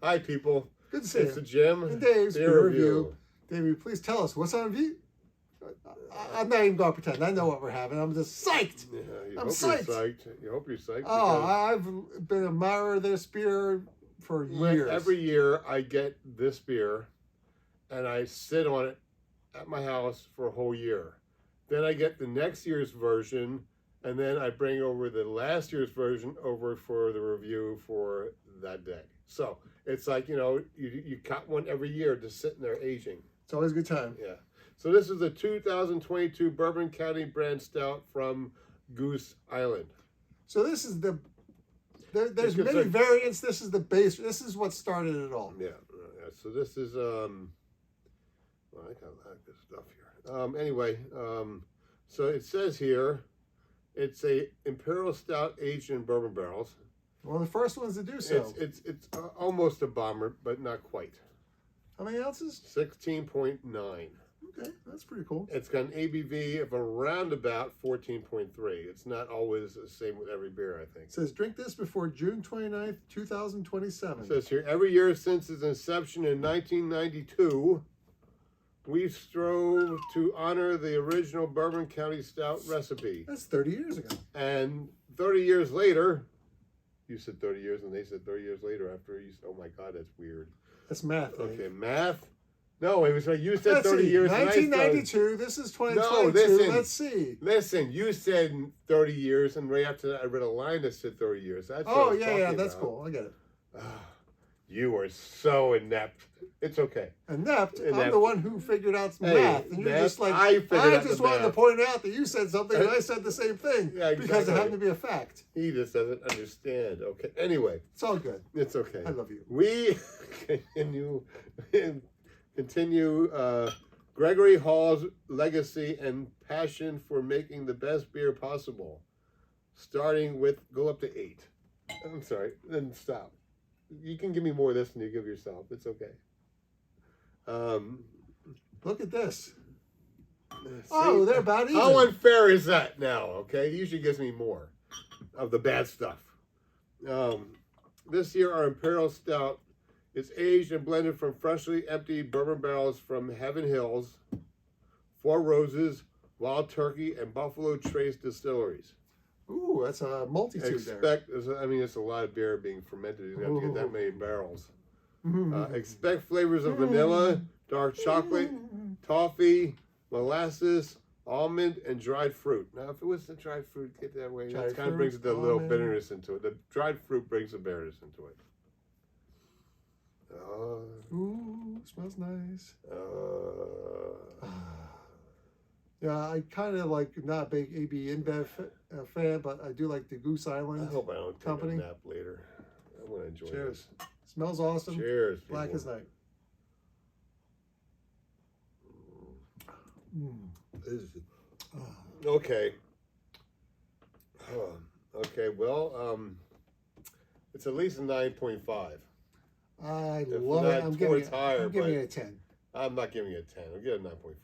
Hi, people. Good to see It's you. the Jimm. And Dave's beer review. Dave, please tell us what's on review. I'm not even going to pretend. I know what we're having. I'm just psyched. Yeah, I'm psyched. You hope you're psyched. Oh, I've been an admirer of this beer for years. Every year I get this beer and I sit on it at my house for a whole year. Then I get the next year's version, and then I bring over the last year's version over for the review for that day. So it's like, you got one every year just sitting there aging. It's always a good time. Yeah. So this is the 2022 Bourbon County brand stout from Goose Island. So this is there's many variants. This is the base. This is what started it all. Yeah. So this is well, I got a lot of good stuff here. Anyway, so it says here, it's a Imperial Stout aged in bourbon barrels. One of the first ones to do so. It's almost a bomber, but not quite. How many ounces? 16.9. Okay, that's pretty cool. It's got an ABV of around about 14.3. It's not always the same with every beer, I think. It says, drink this before June 29th, 2027. It says here, every year since its inception in 1992, we strove to honor the original Bourbon County Stout recipe. That's 30 years ago. And 30 years later, you said 30 years and they said 30 years later after you said, oh my God, that's weird. That's math. Okay, math? No, it was like you said 30 years. 1992, this is 2022. No, listen. Let's see. Listen, you said 30 years, and right after that, I read a line that said 30 years. That's oh, yeah, that's cool. I get it. You are so inept. It's okay. Inept? I'm the one who figured out math. And you're just like, I just wanted to point out that you said something and I said the same thing. Yeah, exactly. Because it happened to be a fact. He just doesn't understand. Okay. Anyway. It's all good. It's okay. I love you. We continue Gregory Hall's legacy and passion for making the best beer possible. Starting with, go up to 8. I'm sorry, then stop. You can give me more of this than you give yourself. It's okay. Look at this. See, they're about even. How unfair is that now, okay? He usually gives me more of the bad stuff. This year, our Imperial Stout is aged and blended from freshly emptied bourbon barrels from Heaven Hills, Four Roses, Wild Turkey, and Buffalo Trace distilleries. Ooh, that's a multitude it's a lot of beer being fermented. You have to get that many barrels. Expect flavors of vanilla, dark chocolate, toffee, molasses, almond, and dried fruit. Now, if it was the dried fruit, get that way, that kind of brings a little bitterness into it. The dried fruit brings the bitterness into it. Ooh, smells nice. Yeah, I kind of like not a big AB InBev fan, but I do like the Goose Island. I hope I don't take a nap later. I want to enjoy Cheers. this. Smells awesome. Cheers. Black people. as night. Okay. Okay, well, it's at least a 9.5. I love it. I'm giving it a 10. I'm not giving it a 10. I'll give it a 9.5.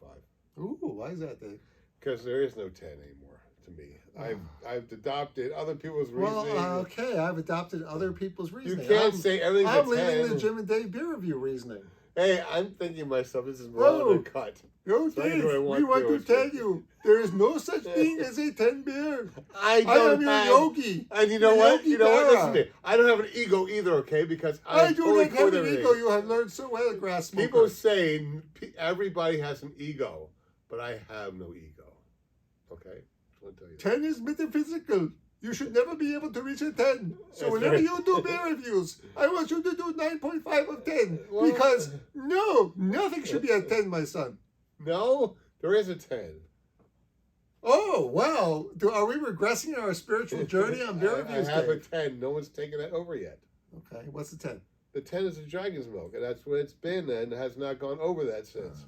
Ooh, why is that, Dave? Because there is no 10 anymore to me. I've adopted other people's reasoning. Well, okay, I've adopted other people's reasoning. You can't say everything's I'm a 10. leaving the Jimm and Dave beer review reasoning. Hey, I'm thinking to myself, this is wrong and cut. Yo, Dave, we want to tell you, there is no such thing as a 10 beer. I am your yogi. And you know what? Listen to me. I don't have an ego either, okay? Because I do not have an ego. You have learned so well at Grass Smoker. People say everybody has an ego, but I have no ego. Okay? I want to tell you 10 is metaphysical. You should never be able to reach a 10. So whenever you do beer reviews, I want you to do 9.5 of 10. Because, no, nothing should be a 10, my son. No, there is a 10. Oh, wow. Are we regressing in our spiritual journey on beer reviews? I have a 10. No one's taken that over yet. Okay, what's the 10? The 10 is a dragon's milk, and that's what it's been, and has not gone over that since.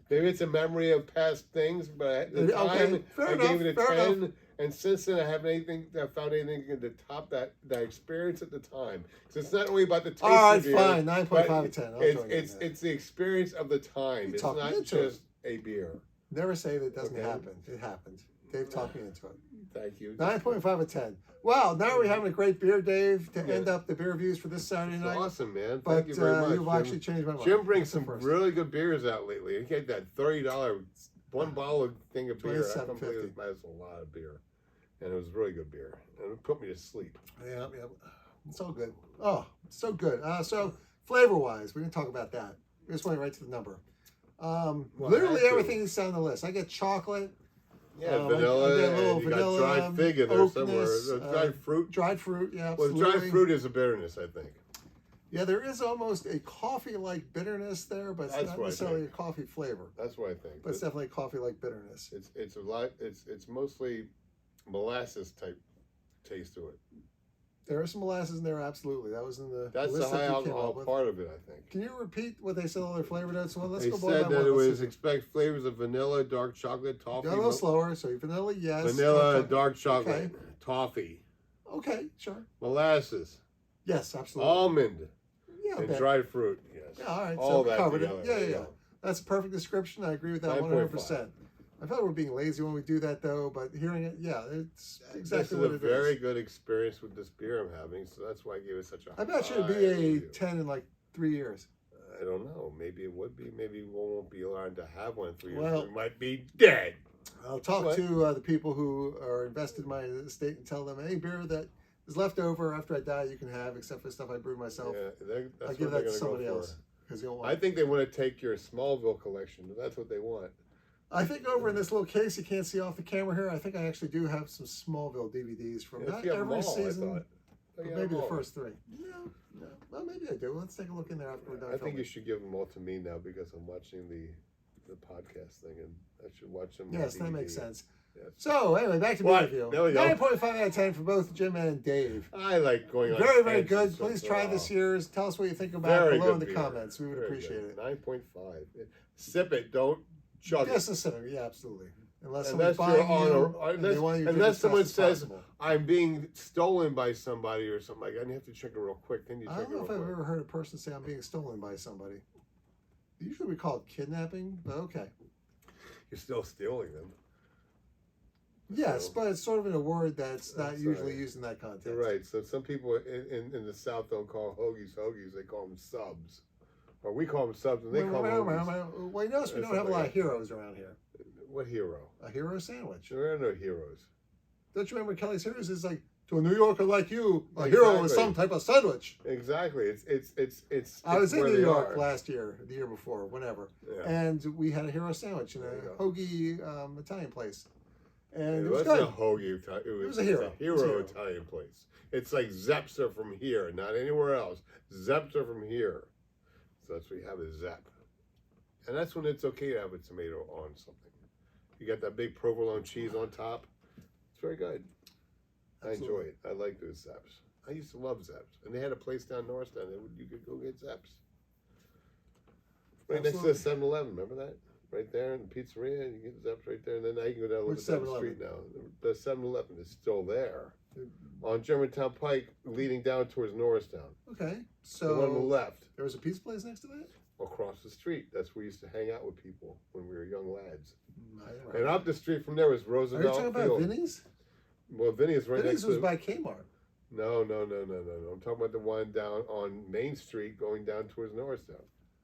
Maybe it's a memory of past things, but at the time, I gave it a 10. And since then, I haven't found anything to top that experience at the time. So it's not only about the taste of beer. All right, fine. 9.5 out of 10. It's the experience of the time. It's not just a beer. Never say that it doesn't happen. It happens. Dave talked me into it. Thank you. 9.5 out of 10. Wow, now we're having a great beer, Dave, to end up the beer reviews for this Saturday It's night. awesome, man. But Thank you very much. you've actually changed my mind. Jim brings That's the some first. really good beers out lately. He get that $30 one bottle of thing of beer. I can't believe that's a lot of beer, and it was really good beer, and it put me to sleep. Yeah. So good. Oh, so good. So flavor-wise, we didn't talk about that. We just went right to the number. Literally everything is on the list. I get chocolate. Yeah, vanilla, I get a little and you vanilla, got dried fig in there somewhere. oakness, Dried fruit. Dried fruit, yeah, Well, absolutely. dried fruit is a bitterness, I think. Yeah, there is almost a coffee-like bitterness there, but it's That's not what I necessarily a think. coffee flavor. That's what I think. But it's definitely a coffee-like bitterness. It's a lot. It's mostly molasses type taste to it. There is some molasses in there, absolutely. That was in the That's the list high that you came alcohol up with. part of it, I think. Can you repeat what they said all their flavor notes? Well, let's They go one said by that one. it Let's was see. expect flavors of vanilla, dark chocolate, toffee, Go a little slower. So vanilla, yes. vanilla, dark chocolate, Okay. toffee, Okay, sure. molasses, Yes, absolutely. almond, Yeah, I and bet. dried fruit. Yes. Yeah, all right. All So we that covered together. it. Yeah, There yeah, you yeah. go. That's a perfect description. I agree with that 9.5. 100%. I feel like we're being lazy when we do that, though, but hearing it, yeah, it's exactly This what is a it very is. good experience with this beer I'm having, so that's why I gave it such a I bet you it'd high be a review. 10 in like 3 years. I don't know. Maybe it would be. Maybe we won't be allowed to have one in 3 years. Well- We might be dead. I'll talk What? to the people who are invested in my estate and tell them any beer that is left over after I die, you can have, except for stuff I brew myself. Yeah, I'll that's give what they're that to going to somebody go else for. because you'll I want. think they want to take your Smallville collection. That's what they want. I think over in this little case you can't see off the camera here, I think I actually do have some Smallville DVDs from If not you have them every all, I season, thought. but You have maybe them the all. first 3. No. Well, maybe I do. Let's take a look in there after we're done. I think filming. you should give them all to me now because I'm watching the podcast thing, and I should watch them. on Yes, that DVD. makes sense. Yes. So anyway, back to beer What? review. There we go. 9.5 out of 10 for both Jim and Dave. I like going on. Very, very tangents good. once Please in a try while. this year's. Tell us what you think about Very below in good the beer. comments. We would Very appreciate good. it. 9.5. Sip it. Don't chug Yes, it. the center. Yeah, absolutely. Unless Unless someone's you're buying on you, a, and they want you to drink unless as someone fast as says possible. I'm being stolen by somebody or something like that, and you have to drink it real quick. Then you I drink don't know it if real I've quick. ever heard a person say I'm being stolen by somebody. Usually we call it kidnapping, but okay. You're still stealing them. Yes, So- but it's sort of in a word that's not That's usually right. used in that context. You're right. So some people in the South don't call hoagies hoagies. They call them subs. Or we call them subs and they call them hoagies. Well, you notice we Or don't have a something lot like of heroes around here. What hero? A hero sandwich. There are no heroes. Don't you remember Kelly's Heroes is like, to a New Yorker like you, a hero is Exactly. some type of sandwich. Exactly. It's I was in where New they York are. last year, the year before, whenever, Yeah. and we had a hero sandwich in There you a go. hoagie Italian place, and It it was wasn't good. a hoagie. It was a hero. It's a It was a hero hero. Italian place. It's like Zeps are from here, not anywhere else. Zeps are from here. So that's what you have is Zep. And that's when it's okay to have a tomato on something. You got that big provolone cheese on top. It's very good. I enjoy Absolutely. it. I like those Zeps. I used to love Zeps. And they had a place down Norristown that you could go get Zeps. Right next to the Absolutely. 7-Eleven, remember that? Right there in the pizzeria, you get Zeps right there. And then now you can go down a little Which bit down the 7-Eleven? street now. The 7-Eleven is still there. On Germantown Pike, leading down towards Norristown. Okay, The one on the so left, there was a pizza place next to that. across the street. That's where we used to hang out with people when we were young lads. I don't And know. up the street from there was Are you Roosevelt talking about Field. Vinny's? Well, Vinny's right Vinny's next was to. by Kmart. No. I'm talking about the one down on Main Street going down towards Norristown.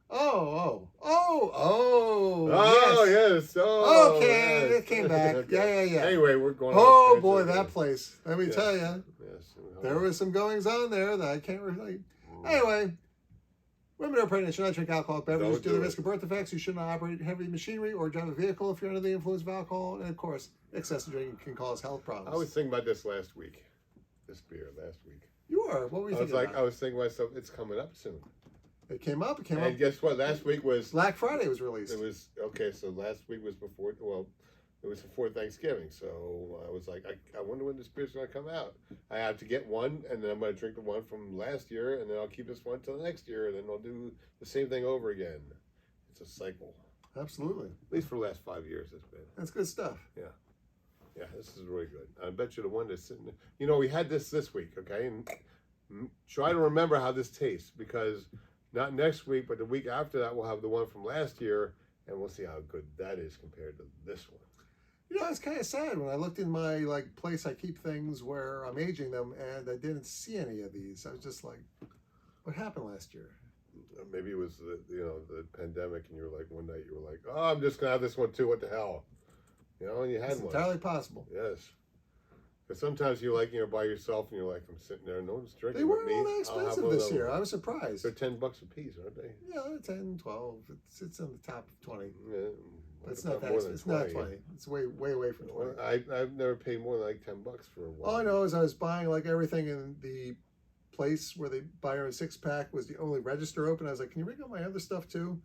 Oh, Oh, yes. Oh, Okay, yes. it came back. Okay. Yeah. Anyway, we're going. Oh on a boy, tangent that again. place. Let me Yes. tell you, Yes. there was some goings on there that I can't relate. Anyway, women who are pregnant should not drink alcoholic beverages Don't due to the do risk of birth defects. You should not operate heavy machinery or drive a vehicle if you're under the influence of alcohol. And of course, excessive drinking can cause health problems. I was thinking about this last week. This beer last week. You are. What were you I was thinking like, about? I was thinking to myself, it's coming up soon. It came up. And guess what? Last week was. Black Friday was released. It was okay. So last week was before. Well, it was before Thanksgiving. So I was like, I wonder when this beer's gonna come out. I have to get one, and then I'm gonna drink the one from last year, and then I'll keep this one till next year, and then I'll do the same thing over again. It's a cycle. Absolutely. At least for the last 5 years, it's been. That's good stuff. Yeah, this is really good. I bet you the one that's sitting. You know, we had this week, okay, and try to remember how this tastes because not next week, but the week after that, we'll have the one from last year, and we'll see how good that is compared to this one. You know, it's kind of sad when I looked in my like place I keep things where I'm aging them, and I didn't see any of these. I was just like, what happened last year? Maybe it was the pandemic, and you were like one night you were like, oh, I'm just gonna have this one too. What the hell, and you had It's one. entirely possible. Yes. Because sometimes you're like by yourself, and you're like, I'm sitting there, no one's drinking They with weren't me. all that expensive this year. I was surprised. They're $10 a piece, aren't they? Yeah, they're 10, 12. It's in the top of 20. Yeah. But it's not that more expensive. than It's not 20. It's way away from 20. I've never paid more than like $10 for a while. All I know is I was buying like everything in the place where they buy our 6-pack was the only register open. I was like, can you bring up my other stuff too?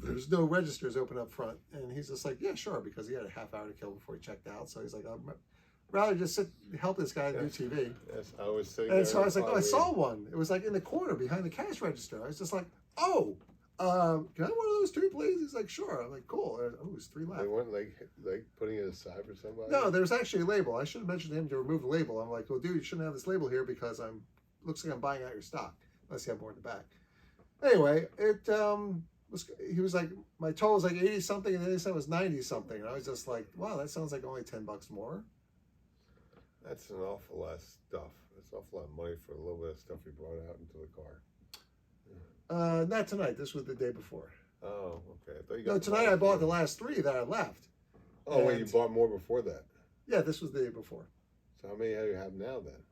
There's no registers open up front. And he's just like, yeah, sure, because he had a half hour to kill before he checked out. So he's like, I'd rather just help this guy do TV. Yes, I was sitting And there so I was like, oh, I saw it. one. It was like in the corner behind the cash register. I was just like, oh, can I have one of those too, please? He's like, sure. I'm like, cool. Oh, there's 3 left. They weren't like putting it aside for somebody? No, there's actually a label. I should have mentioned to him to remove the label. I'm like, well, dude, you shouldn't have this label here because looks like I'm buying out your stock, unless you have more in the back. Anyway, he was like, my total was like 80 something, and then they said it was 90 something. And I was just like, wow, that sounds like only $10 more. That's an awful lot of stuff. That's an awful lot of money for a little bit of stuff you brought out into the car. Not tonight. This was the day before. Oh, okay. I thought you got No, tonight I bought the last 3 that I left. Oh, wait, you bought more before that? Yeah, this was the day before. So how many do you have now then?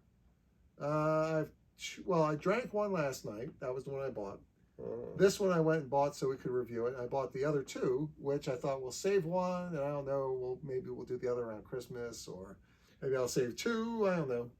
I drank one last night. That was the one I bought. Oh. This one I went and bought so we could review it. I bought the other 2, which I thought we'll save one, and I don't know. Maybe we'll do the other around Christmas, or maybe I'll save 2. I don't know.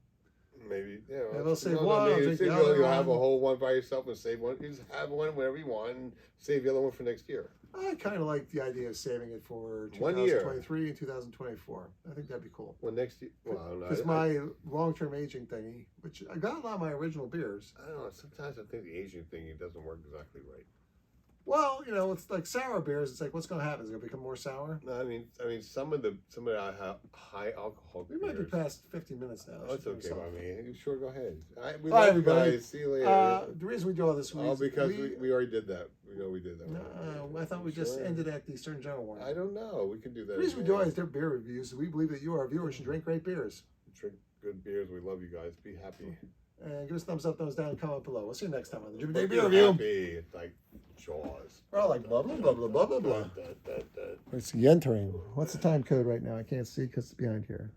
Maybe, yeah. Maybe I'll save one. I'll drink the you'll other have a one. whole one by yourself and save one. You just have one whenever you want and save the other one for next year. I kind of like the idea of saving it for 1 year. 2023 and 2024. I think that'd be cool. Well, next year, well, I don't know. Because my long-term aging thingy, which I got a lot of my original beers. I don't know. Sometimes I think the aging thing it doesn't work exactly right. Well, it's like sour beers. It's like, what's going to happen? Is it going to become more sour? No, I mean, some of the high alcohol. We might be beers, past 50 minutes now. Oh, it's okay by me. You sure go ahead. We Bye, love everybody. you guys. See you later. The reason we do all this, Because we already did that. We know we did that. No, I thought we just ended at the Stern General warning. I don't know. We can do that. The reason we do all these beer reviews, we believe that you, our viewers, should drink great beers. Drink good beers. We love you guys. Be happy. And give us a thumbs up, thumbs down, comment below. We'll see you next time on the Jimm Be Beer Review. happy. Like Jaws. We're all like blah, blah, blah, blah, blah, blah, blah. It's the entering. What's the time code right now? I can't see because it's behind here.